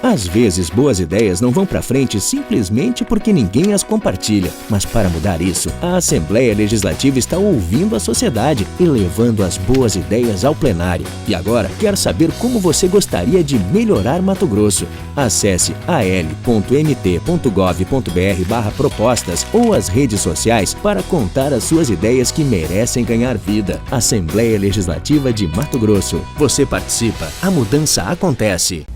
Às vezes, boas ideias não vão para frente simplesmente porque ninguém as compartilha. Mas para mudar isso, a Assembleia Legislativa está ouvindo a sociedade e levando as boas ideias ao plenário. E agora, quer saber como você gostaria de melhorar Mato Grosso? Acesse al.mt.gov.br/propostas ou as redes sociais para contar as suas ideias que merecem ganhar vida. Assembleia Legislativa de Mato Grosso. Você participa, a mudança acontece.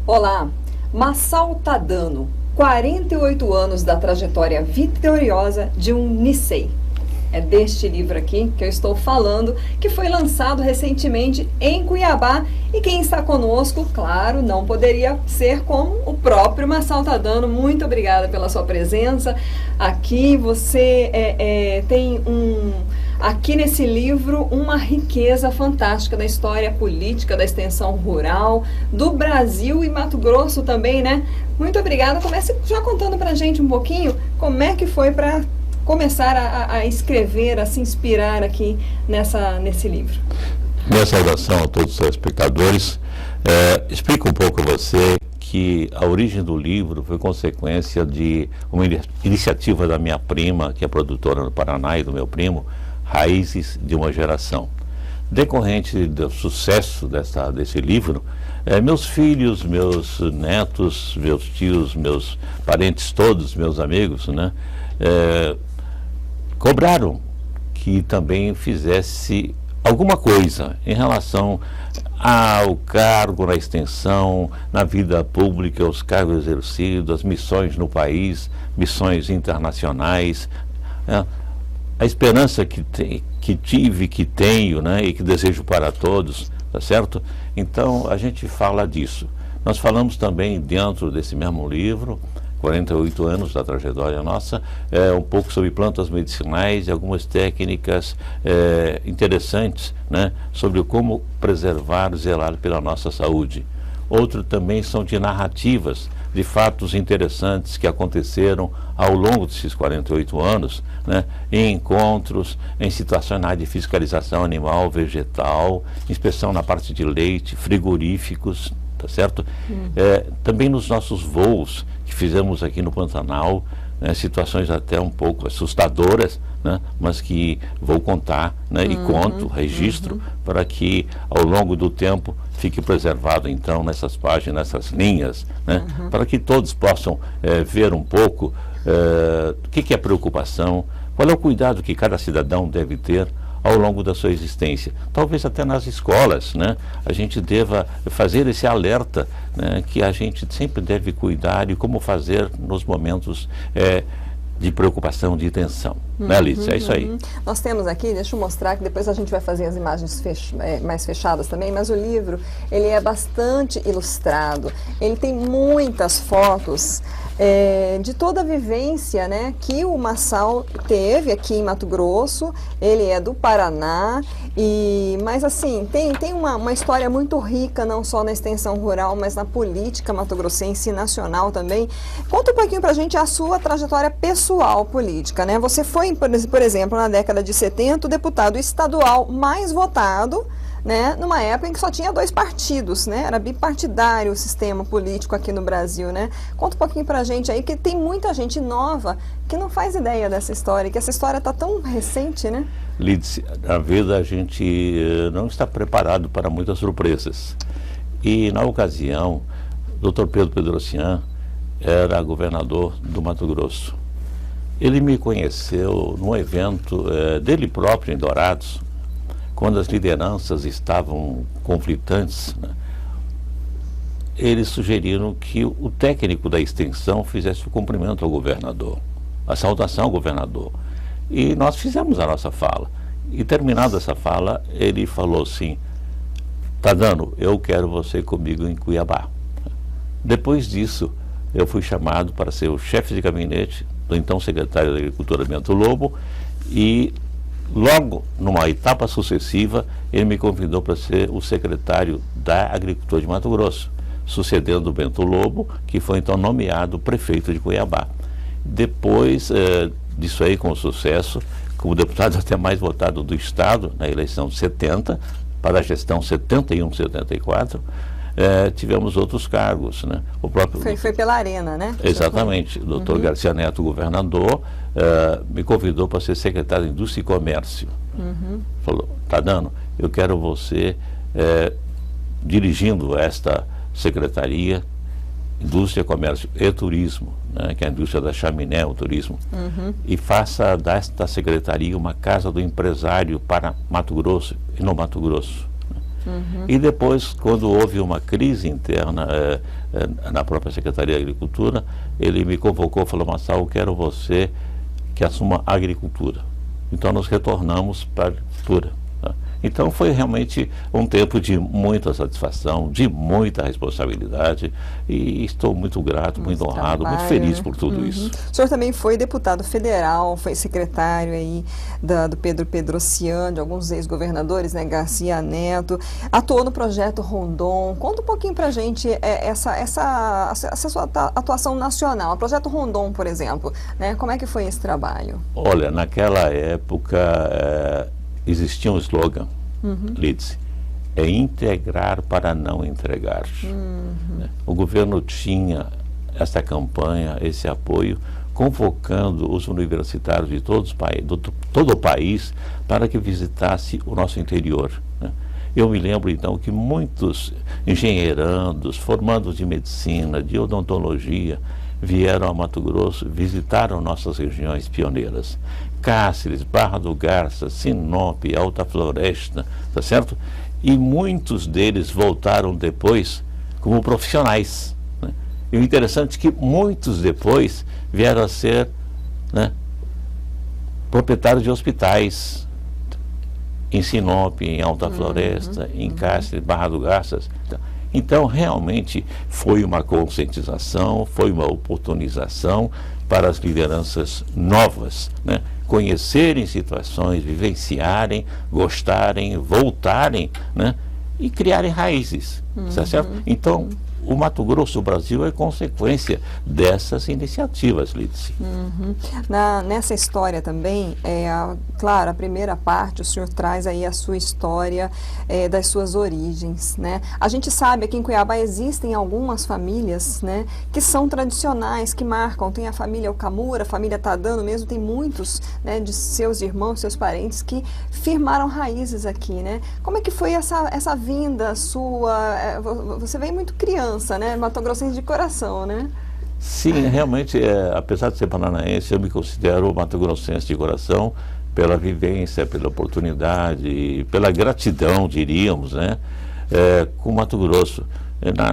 Olá, Massal Tadano, 48 anos da trajetória vitoriosa de um Nicei. É deste livro aqui que eu estou falando, que foi lançado recentemente em Cuiabá. E quem está conosco, claro, não poderia ser como o próprio Massal Tadano. Muito obrigada pela sua presença. Aqui você tem aqui nesse livro uma riqueza fantástica da história política, da extensão rural, do Brasil e Mato Grosso também, né? Muito obrigada. Comece já contando pra gente um pouquinho como é que foi para começar a escrever, a se inspirar aqui nesse livro. Minha saudação a todos os telespectadores. Explico um pouco a você que a origem do livro foi consequência de uma iniciativa da minha prima, que é produtora no Paraná, e do meu primo, Raízes de uma Geração. Decorrente do sucesso desse livro, meus filhos, meus netos, meus tios, meus parentes todos, meus amigos, né, cobraram que também fizesse alguma coisa em relação ao cargo na extensão, na vida pública, os cargos exercidos, as missões no país, missões internacionais. A esperança que tive, que tenho, né, e que desejo para todos, tá certo? Então, a gente fala disso. Nós falamos também, dentro desse mesmo livro, 48 anos da trajetória nossa, um pouco sobre plantas medicinais e algumas técnicas interessantes, né, sobre como preservar e zelar pela nossa saúde. Outro também são de narrativas, de fatos interessantes que aconteceram ao longo desses 48 anos, né, em encontros, em situações de fiscalização animal, vegetal, inspeção na parte de leite, frigoríficos, tá certo? Também nos nossos voos que fizemos aqui no Pantanal, né, situações até um pouco assustadoras, né, mas que vou contar, né, e conto, registro, para que ao longo do tempo fique preservado então nessas páginas, nessas linhas, né, para que todos possam ver um pouco o que é preocupação, qual é o cuidado que cada cidadão deve ter ao longo da sua existência. Talvez até nas escolas, né, a gente deva fazer esse alerta, né, que a gente sempre deve cuidar e como fazer nos momentos de preocupação, de tensão. Né, Alice? É isso aí. Nós temos aqui, deixa eu mostrar, que depois a gente vai fazer as imagens mais fechadas também, mas o livro, ele é bastante ilustrado, ele tem muitas fotos de toda a vivência, né, que o Massal teve aqui em Mato Grosso. Ele é do Paraná, mas assim, tem uma história muito rica, não só na extensão rural, mas na política mato-grossense e nacional também. Conta um pouquinho pra gente a sua trajetória pessoal política, né? Você foi, por exemplo, na década de 70, o deputado estadual mais votado, né, numa época em que só tinha 2 partidos, né, era bipartidário o sistema político aqui no Brasil, né? Conta um pouquinho pra gente aí, que tem muita gente nova que não faz ideia dessa história, que essa história tá tão recente, né? Lidice, na vida a gente não está preparado para muitas surpresas. E na ocasião, o Dr. Pedro Pedrocian era governador do Mato Grosso. Ele me conheceu num evento dele próprio em Dourados, quando as lideranças estavam conflitantes, né, eles sugeriram que o técnico da extensão fizesse o cumprimento ao governador, a saudação ao governador. E nós fizemos a nossa fala. E terminada essa fala, ele falou assim: Tadano, eu quero você comigo em Cuiabá. Depois disso, eu fui chamado para ser o chefe de gabinete do então secretário da Agricultura, Bento Lobo, e logo, numa etapa sucessiva, ele me convidou para ser o secretário da Agricultura de Mato Grosso, sucedendo o Bento Lobo, que foi então nomeado prefeito de Cuiabá. Depois disso aí, com sucesso, como deputado até mais votado do Estado, na eleição de 70, para a gestão 71-74, tivemos outros cargos, né? O próprio foi pela Arena, né? Exatamente. O doutor Garcia Neto, governador, me convidou para ser secretário de Indústria e Comércio. Falou, Tadano, eu quero você dirigindo esta secretaria, Indústria, Comércio e Turismo, né, que é a indústria da chaminé, o turismo, e faça desta secretaria uma casa do empresário para Mato Grosso e no Mato Grosso. E depois, quando houve uma crise interna na própria Secretaria de Agricultura, ele me convocou e falou, Marçal, quero você que assuma a agricultura. Então nós retornamos para a agricultura. Então foi realmente um tempo de muita satisfação, de muita responsabilidade, e estou muito grato, muito honrado, muito feliz por tudo isso. O senhor também foi deputado federal, foi secretário aí do Pedro Pedrocian, de alguns ex-governadores, né, Garcia Neto, atuou no projeto Rondon. Conta um pouquinho pra gente essa sua atuação nacional, o projeto Rondon, por exemplo, né, como é que foi esse trabalho? Olha, naquela época existia um slogan, Lídice, é integrar para não entregar. O governo tinha essa campanha, esse apoio, convocando os universitários de todo o país para que visitasse o nosso interior. Eu me lembro então que muitos engenheirandos, formandos de medicina, de odontologia, vieram a Mato Grosso, visitaram nossas regiões pioneiras. Cáceres, Barra do Garça, Sinop, Alta Floresta, tá certo? E muitos deles voltaram depois como profissionais, né? E o interessante é que muitos depois vieram a ser, né, proprietários de hospitais em Sinop, em Alta Floresta, em Cáceres, Barra do Garça. Então, realmente, foi uma conscientização, foi uma oportunização para as lideranças novas, né, conhecerem situações, vivenciarem, gostarem, voltarem, né, e criarem raízes, tá certo? Então, o Mato Grosso do Brasil é consequência dessas iniciativas, Lídice. Nessa história também, claro, a primeira parte, o senhor traz aí a sua história das suas origens, né? A gente sabe aqui em Cuiabá existem algumas famílias, né, que são tradicionais, que marcam. Tem a família Okamura, a família Tadano mesmo, tem muitos, né, de seus irmãos, seus parentes que firmaram raízes aqui, né? Como é que foi essa vinda sua? Você veio muito criança, né? Mato-grossense de coração, né? Sim, realmente, apesar de ser paranaense, eu me considero mato-grossense de coração pela vivência, pela oportunidade, pela gratidão, diríamos, né, com Mato Grosso.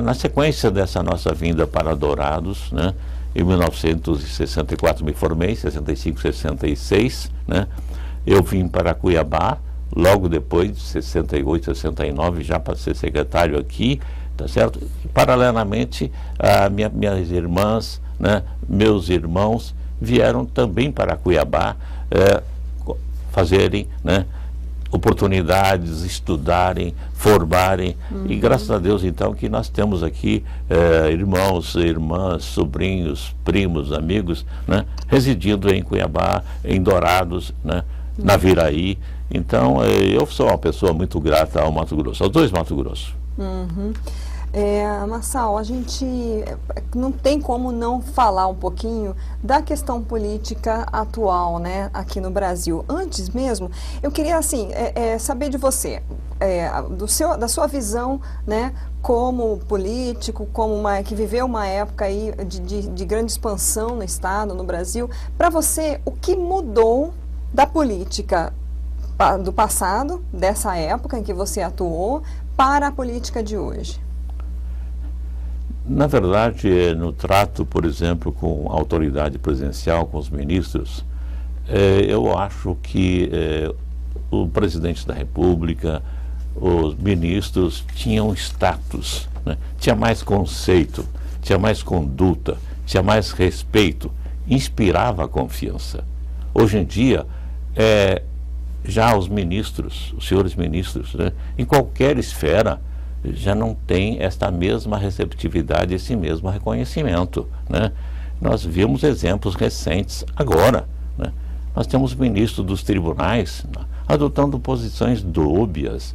Na sequência dessa nossa vinda para Dourados, né, em 1964 me formei, 65, 66, né, eu vim para Cuiabá, logo depois de 68, 69, já para ser secretário aqui, tá certo? Paralelamente, minhas irmãs, né, meus irmãos vieram também para Cuiabá fazerem, né, oportunidades, estudarem, formarem, e graças a Deus então que nós temos aqui irmãos, irmãs, sobrinhos, primos, amigos, né, residindo em Cuiabá, em Dourados, né, na Viraí. Então eu sou uma pessoa muito grata ao Mato Grosso, aos dois Mato Grosso. Marçal, a gente não tem como não falar um pouquinho da questão política atual, né, aqui no Brasil. Antes mesmo, eu queria assim, saber de você, da sua visão, né, como político, que viveu uma época aí de grande expansão no Estado, no Brasil. Para você, o que mudou da política do passado, dessa época em que você atuou, para a política de hoje? Na verdade, no trato, por exemplo, com a autoridade presidencial, com os ministros, eu acho que o presidente da República, os ministros tinham status, né? Tinha mais conceito, tinha mais conduta, tinha mais respeito, inspirava a confiança. Hoje em dia, já os ministros, os senhores ministros, né, em qualquer esfera, já não tem esta mesma receptividade, esse mesmo reconhecimento, né? Nós vimos exemplos recentes agora, né? Nós temos ministros dos tribunais, adotando posições dúbias.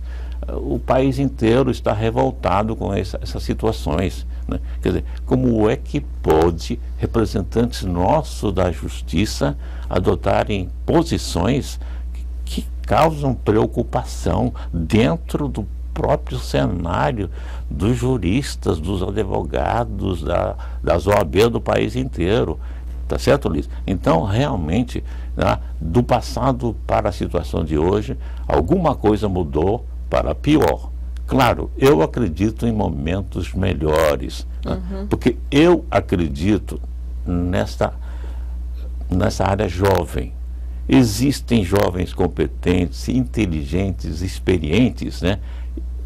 O país inteiro está revoltado com essas situações, né? Quer dizer, como é que pode representantes nossos da justiça adotarem posições que causam preocupação dentro do próprio cenário dos juristas, dos advogados, das OAB do país inteiro? Tá certo, Luiz? Então, realmente, né, do passado para a situação de hoje, alguma coisa mudou para pior. Claro, eu acredito em momentos melhores, né? Porque eu acredito nessa área jovem. Existem jovens competentes, inteligentes, experientes, né?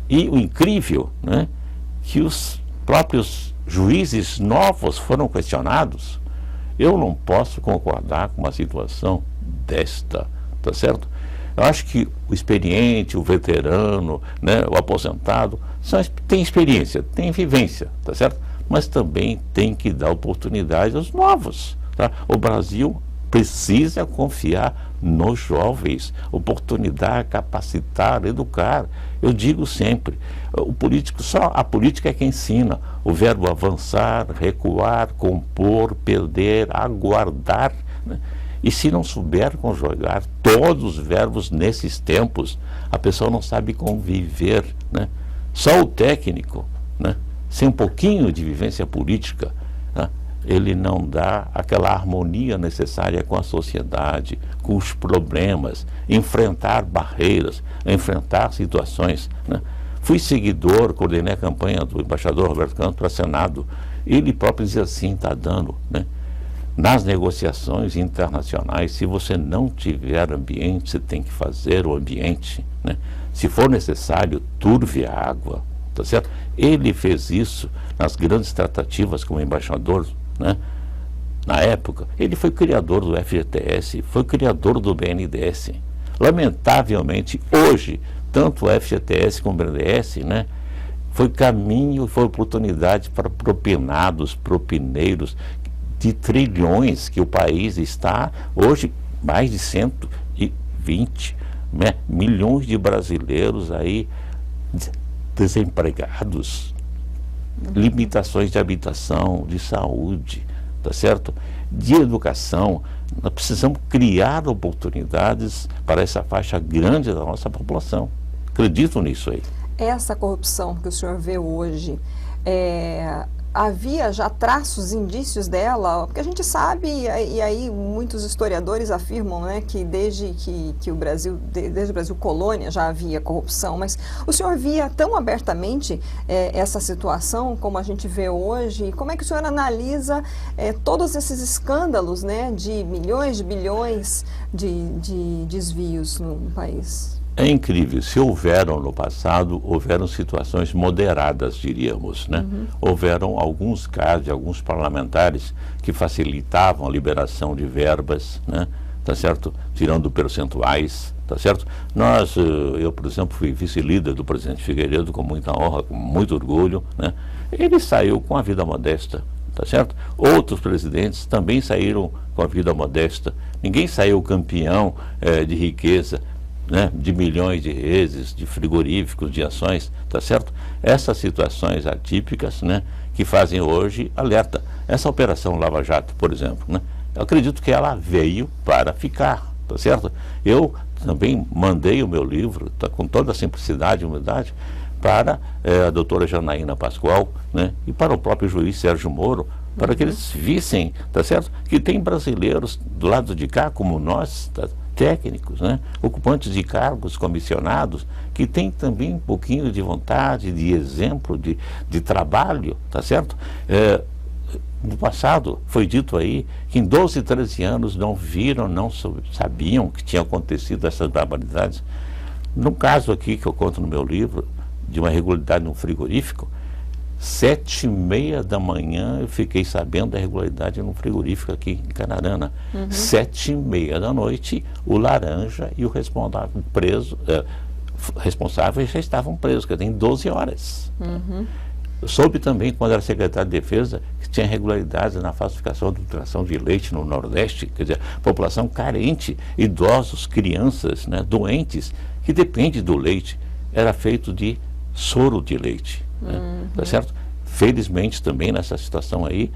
E o incrível, né, que os próprios juízes novos foram questionados. Eu não posso concordar com uma situação desta, tá certo? Eu acho que o experiente, o veterano, né, o aposentado, tem experiência, tem vivência, tá certo? Mas também tem que dar oportunidade aos novos, tá? O Brasil precisa confiar nos jovens, oportunidade, capacitar, educar. Eu digo sempre, a política é quem ensina. O verbo avançar, recuar, compor, perder, aguardar, né? E se não souber conjugar todos os verbos nesses tempos, a pessoa não sabe conviver, né? Só o técnico, né, sem um pouquinho de vivência política, né, ele não dá aquela harmonia necessária com a sociedade, com os problemas, enfrentar barreiras, enfrentar situações, né? Fui seguidor, coordenei a campanha do embaixador Roberto Campos para Senado. Ele próprio dizia assim, está dando, né? Nas negociações internacionais, se você não tiver ambiente, você tem que fazer o ambiente, né? Se for necessário, turve a água, tá certo? Ele fez isso nas grandes tratativas como embaixador, né? Na época, ele foi criador do FGTS, foi criador do BNDES. Lamentavelmente, hoje, tanto o FGTS como o BNDES, né, foi caminho, foi oportunidade para propinados, propineiros, de trilhões que o país está, hoje, mais de 120, né, milhões de brasileiros aí desempregados, limitações de habitação, de saúde, tá certo? De educação. Nós precisamos criar oportunidades para essa faixa grande da nossa população. Acredito nisso aí. Essa corrupção que o senhor vê hoje, havia já traços, indícios dela? Porque a gente sabe, e aí muitos historiadores afirmam, né, que desde o Brasil colônia já havia corrupção, mas o senhor via tão abertamente essa situação como a gente vê hoje? E como é que o senhor analisa todos esses escândalos, né, de milhões, de bilhões de desvios no país? É incrível, se houveram no passado, houveram situações moderadas, diríamos, né? Houveram alguns casos de alguns parlamentares que facilitavam a liberação de verbas, né? Tá certo? Tirando percentuais, tá certo? Eu, por exemplo, fui vice-líder do presidente Figueiredo com muita honra, com muito orgulho, né? Ele saiu com a vida modesta, tá certo? Outros presidentes também saíram com a vida modesta. Ninguém saiu campeão de riqueza, né, de milhões de reses, de frigoríficos, de ações, tá certo? Essas situações atípicas, né, que fazem hoje alerta. Essa operação Lava Jato, por exemplo, né, eu acredito que ela veio para ficar, tá certo? Eu também mandei o meu livro, tá, com toda a simplicidade e humildade, para a doutora Janaína Pascoal, né, e para o próprio juiz Sérgio Moro, para que eles vissem, tá certo? Que tem brasileiros do lado de cá, como nós, tá, técnicos, né, ocupantes de cargos comissionados, que têm também um pouquinho de vontade, de exemplo, de trabalho, tá certo? No passado foi dito aí que em 12, 13 anos não viram, não sabiam que tinha acontecido essas barbaridades. No caso aqui que eu conto no meu livro, de uma irregularidade no frigorífico, 7h30 da manhã eu fiquei sabendo da irregularidade num frigorífico aqui em Canarana. 7h30 da noite, o Laranja e o responsáveis já estavam presos, que tem 12 horas. Soube também, quando era secretário de Defesa, que tinha irregularidades na falsificação e adulteração de leite no Nordeste, quer dizer, população carente, idosos, crianças, né, doentes, que depende do leite, era feito de soro de leite, né, tá certo? Felizmente também nessa situação aí,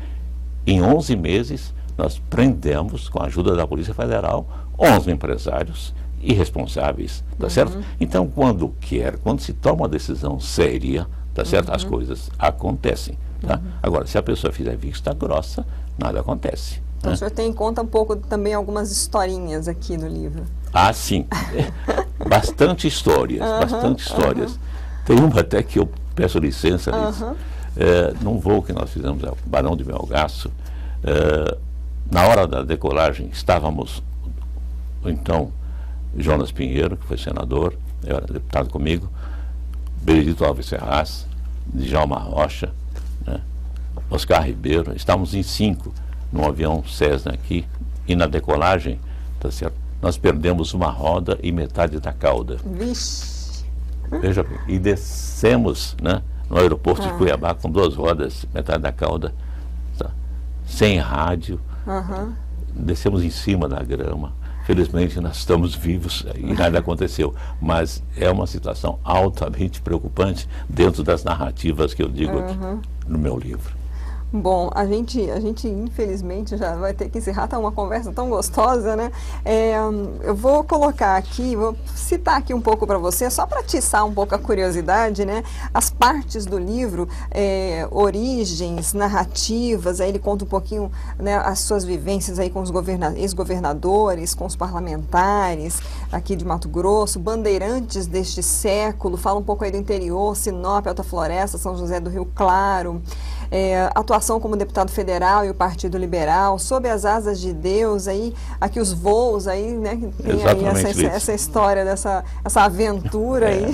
em 11 meses, nós prendemos, com a ajuda da Polícia Federal, 11 empresários irresponsáveis, tá certo? Então, quando se toma uma decisão séria, tá certo? As coisas acontecem, tá? Agora, se a pessoa fizer vista grossa, nada acontece. Então, né? o senhor tem em conta um pouco também algumas historinhas aqui no livro. Ah, sim. Bastante histórias, bastante histórias. Tem uma até que eu peço licença, Liz. Num voo que nós fizemos ao Barão de Melgaço, na hora da decolagem, estávamos, então, Jonas Pinheiro, que foi senador, eu era deputado comigo, Benedito Alves Ferraz, Djalma Rocha, né, Oscar Ribeiro, estávamos em 5 num avião Cessna aqui, e na decolagem, tá certo, nós perdemos uma roda e metade da cauda. Vixe! Veja bem, e descemos, né, no aeroporto de Cuiabá com 2 rodas, metade da cauda, tá, sem rádio, descemos em cima da grama. Felizmente nós estamos vivos e nada aconteceu, mas é uma situação altamente preocupante dentro das narrativas que eu digo aqui no meu livro. Bom, a gente infelizmente já vai ter que encerrar, tá uma conversa tão gostosa, né? Eu vou colocar aqui, vou citar aqui um pouco para você, só para atiçar um pouco a curiosidade, né? As partes do livro, origens, narrativas, aí ele conta um pouquinho, né, as suas vivências aí com os ex-governadores, com os parlamentares aqui de Mato Grosso, bandeirantes deste século, fala um pouco aí do interior, Sinop, Alta Floresta, São José do Rio Claro, atuação como deputado federal e o Partido Liberal, sob as asas de Deus, aí, aqui os voos, aí, né, que tem aí essa história, essa aventura aí.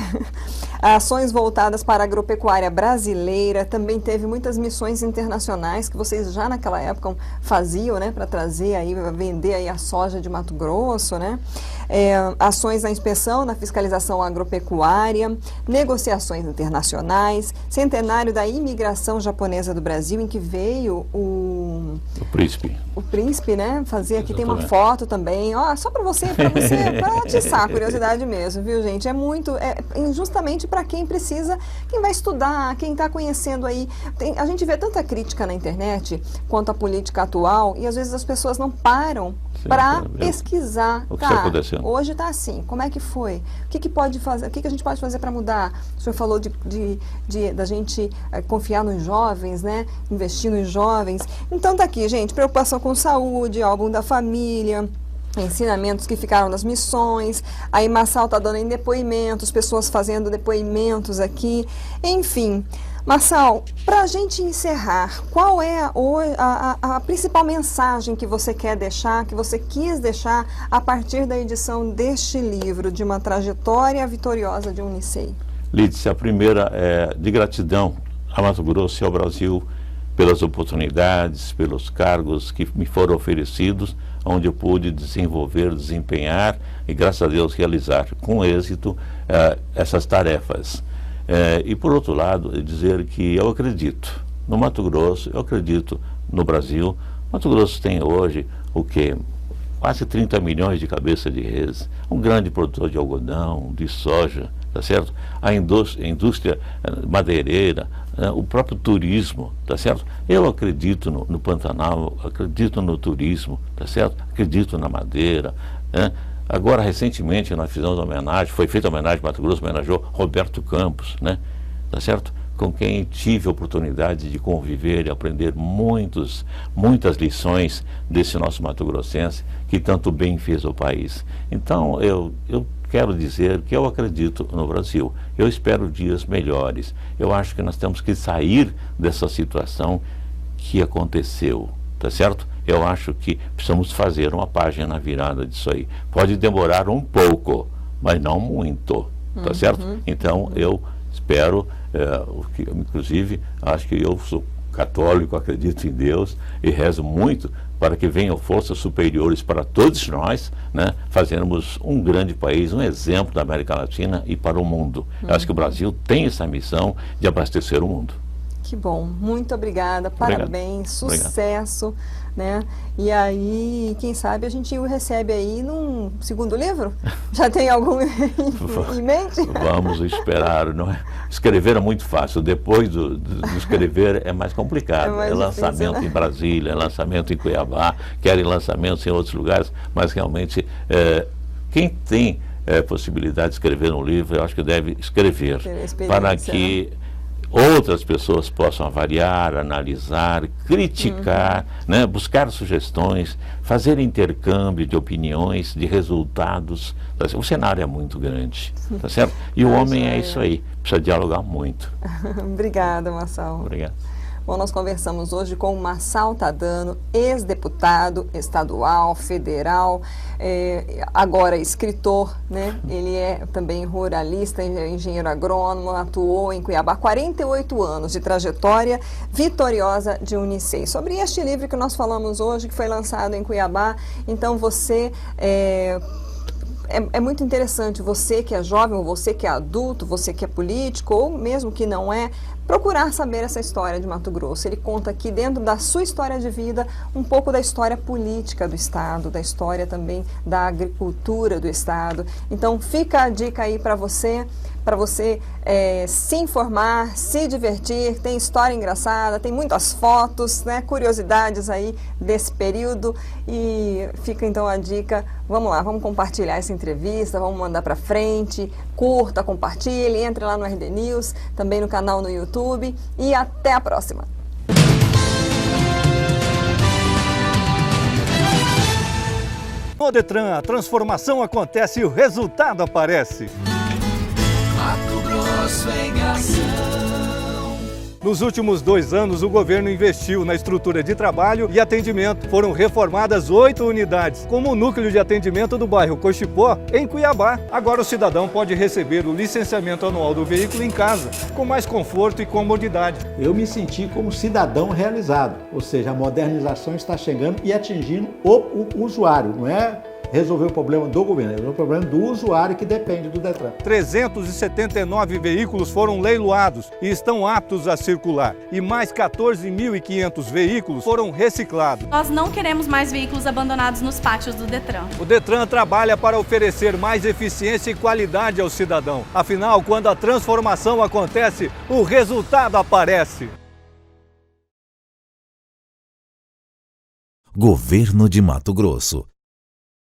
Ações voltadas para a agropecuária brasileira, também teve muitas missões internacionais que vocês já naquela época faziam, né, para trazer aí, vender aí a soja de Mato Grosso, né? Ações na inspeção, na fiscalização agropecuária, negociações internacionais, centenário da imigração japonesa do Brasil, em que veio o príncipe. O príncipe, né? Fazer aqui, tem uma foto também, ó, só para você, para atiçar a curiosidade mesmo, viu, gente? É muito, justamente para quem precisa, quem vai estudar, quem está conhecendo aí. A gente vê tanta crítica na internet quanto à política atual e às vezes as pessoas não param para pesquisar. O que está acontecendo? Hoje está assim, como é que foi? O que pode fazer? O que a gente pode fazer para mudar? O senhor falou da gente confiar nos jovens, né? Investir nos jovens. Então tá aqui, gente, preocupação com saúde, álbum da família, ensinamentos que ficaram nas missões, aí Marçal está dando em depoimentos, pessoas fazendo depoimentos aqui, enfim. Marçal, para a gente encerrar, qual é a principal mensagem que você quer deixar, que você quis deixar a partir da edição deste livro, de uma trajetória vitoriosa de um Licei? Lídice, a primeira é de gratidão a Mato Grosso e ao Brasil pelas oportunidades, pelos cargos que me foram oferecidos, onde eu pude desenvolver, desempenhar e, graças a Deus, realizar com êxito essas tarefas. E, por outro lado, dizer que eu acredito no Mato Grosso, eu acredito no Brasil. Mato Grosso tem hoje o quê? Quase 30 milhões de cabeças de reis, um grande produtor de algodão, de soja, tá certo? A indústria madeireira, o próprio turismo, tá certo? Eu acredito no Pantanal, acredito no turismo, tá certo? Acredito na madeira, né? Agora, recentemente, nós fizemos uma homenagem, foi feita uma homenagem, Mato Grosso homenageou Roberto Campos, né? Tá certo? Com quem tive a oportunidade de conviver e aprender muitas lições desse nosso Mato Grossense, que tanto bem fez ao país. Então, eu quero dizer que eu acredito no Brasil. Eu espero dias melhores. Eu acho que nós temos que sair dessa situação que aconteceu, tá certo? Eu acho que precisamos fazer uma página na virada disso aí. Pode demorar um pouco, mas não muito, tá certo? Então, eu espero, inclusive, acho que eu sou católico, acredito em Deus e rezo muito para que venham forças superiores para todos nós, né, fazermos um grande país, um exemplo da América Latina e para o mundo. Eu acho que o Brasil tem essa missão de abastecer o mundo. Que bom, muito obrigada, Obrigado. parabéns, sucesso, né? E aí, quem sabe a gente o recebe aí num segundo livro? Já tem algum em mente? Vamos esperar, não é? Escrever é muito fácil, depois de escrever é mais complicado. É mais lançamento difícil, né? em Brasília, é lançamento em Cuiabá, querem lançamentos em outros lugares, mas realmente quem tem possibilidade de escrever um livro, eu acho que deve escrever, para que outras pessoas possam avaliar, analisar, criticar, né, buscar sugestões, fazer intercâmbio de opiniões, de resultados. O cenário é muito grande, tá certo? E o homem é isso aí, precisa dialogar muito. Obrigada, Marçal. Obrigado. Bom, nós conversamos hoje com o Marçal Tadano, ex-deputado estadual, federal, agora escritor, né? Ele é também ruralista, engenheiro agrônomo, atuou em Cuiabá, 48 anos de trajetória vitoriosa de Unicei. Sobre este livro que nós falamos hoje, que foi lançado em Cuiabá, então você... É muito interessante, você que é jovem, ou você que é adulto, você que é político, ou mesmo que não é, procurar saber essa história de Mato Grosso. Ele conta aqui, dentro da sua história de vida, um pouco da história política do Estado, da história também da agricultura do Estado. Então, fica a dica aí para você se informar, se divertir. Tem história engraçada, tem muitas fotos, né, curiosidades aí desse período. E fica então a dica, vamos lá, vamos compartilhar essa entrevista, vamos mandar para frente, curta, compartilhe, entre lá no RD News, também no canal no YouTube, e até a próxima. No Detran, a transformação acontece e o resultado aparece. Mato Grosso em ação. Nos últimos 2 anos, o governo investiu na estrutura de trabalho e atendimento. Foram reformadas 8 unidades, como o núcleo de atendimento do bairro Cochipó, em Cuiabá. Agora o cidadão pode receber o licenciamento anual do veículo em casa, com mais conforto e comodidade. Eu me senti como cidadão realizado, ou seja, a modernização está chegando e atingindo o usuário, não é resolver o problema do governo, resolver o problema do usuário que depende do Detran. 379 veículos foram leiloados e estão aptos a circular, e mais 14.500 veículos foram reciclados. Nós não queremos mais veículos abandonados nos pátios do Detran. O Detran trabalha para oferecer mais eficiência e qualidade ao cidadão. Afinal, quando a transformação acontece, o resultado aparece. Governo de Mato Grosso.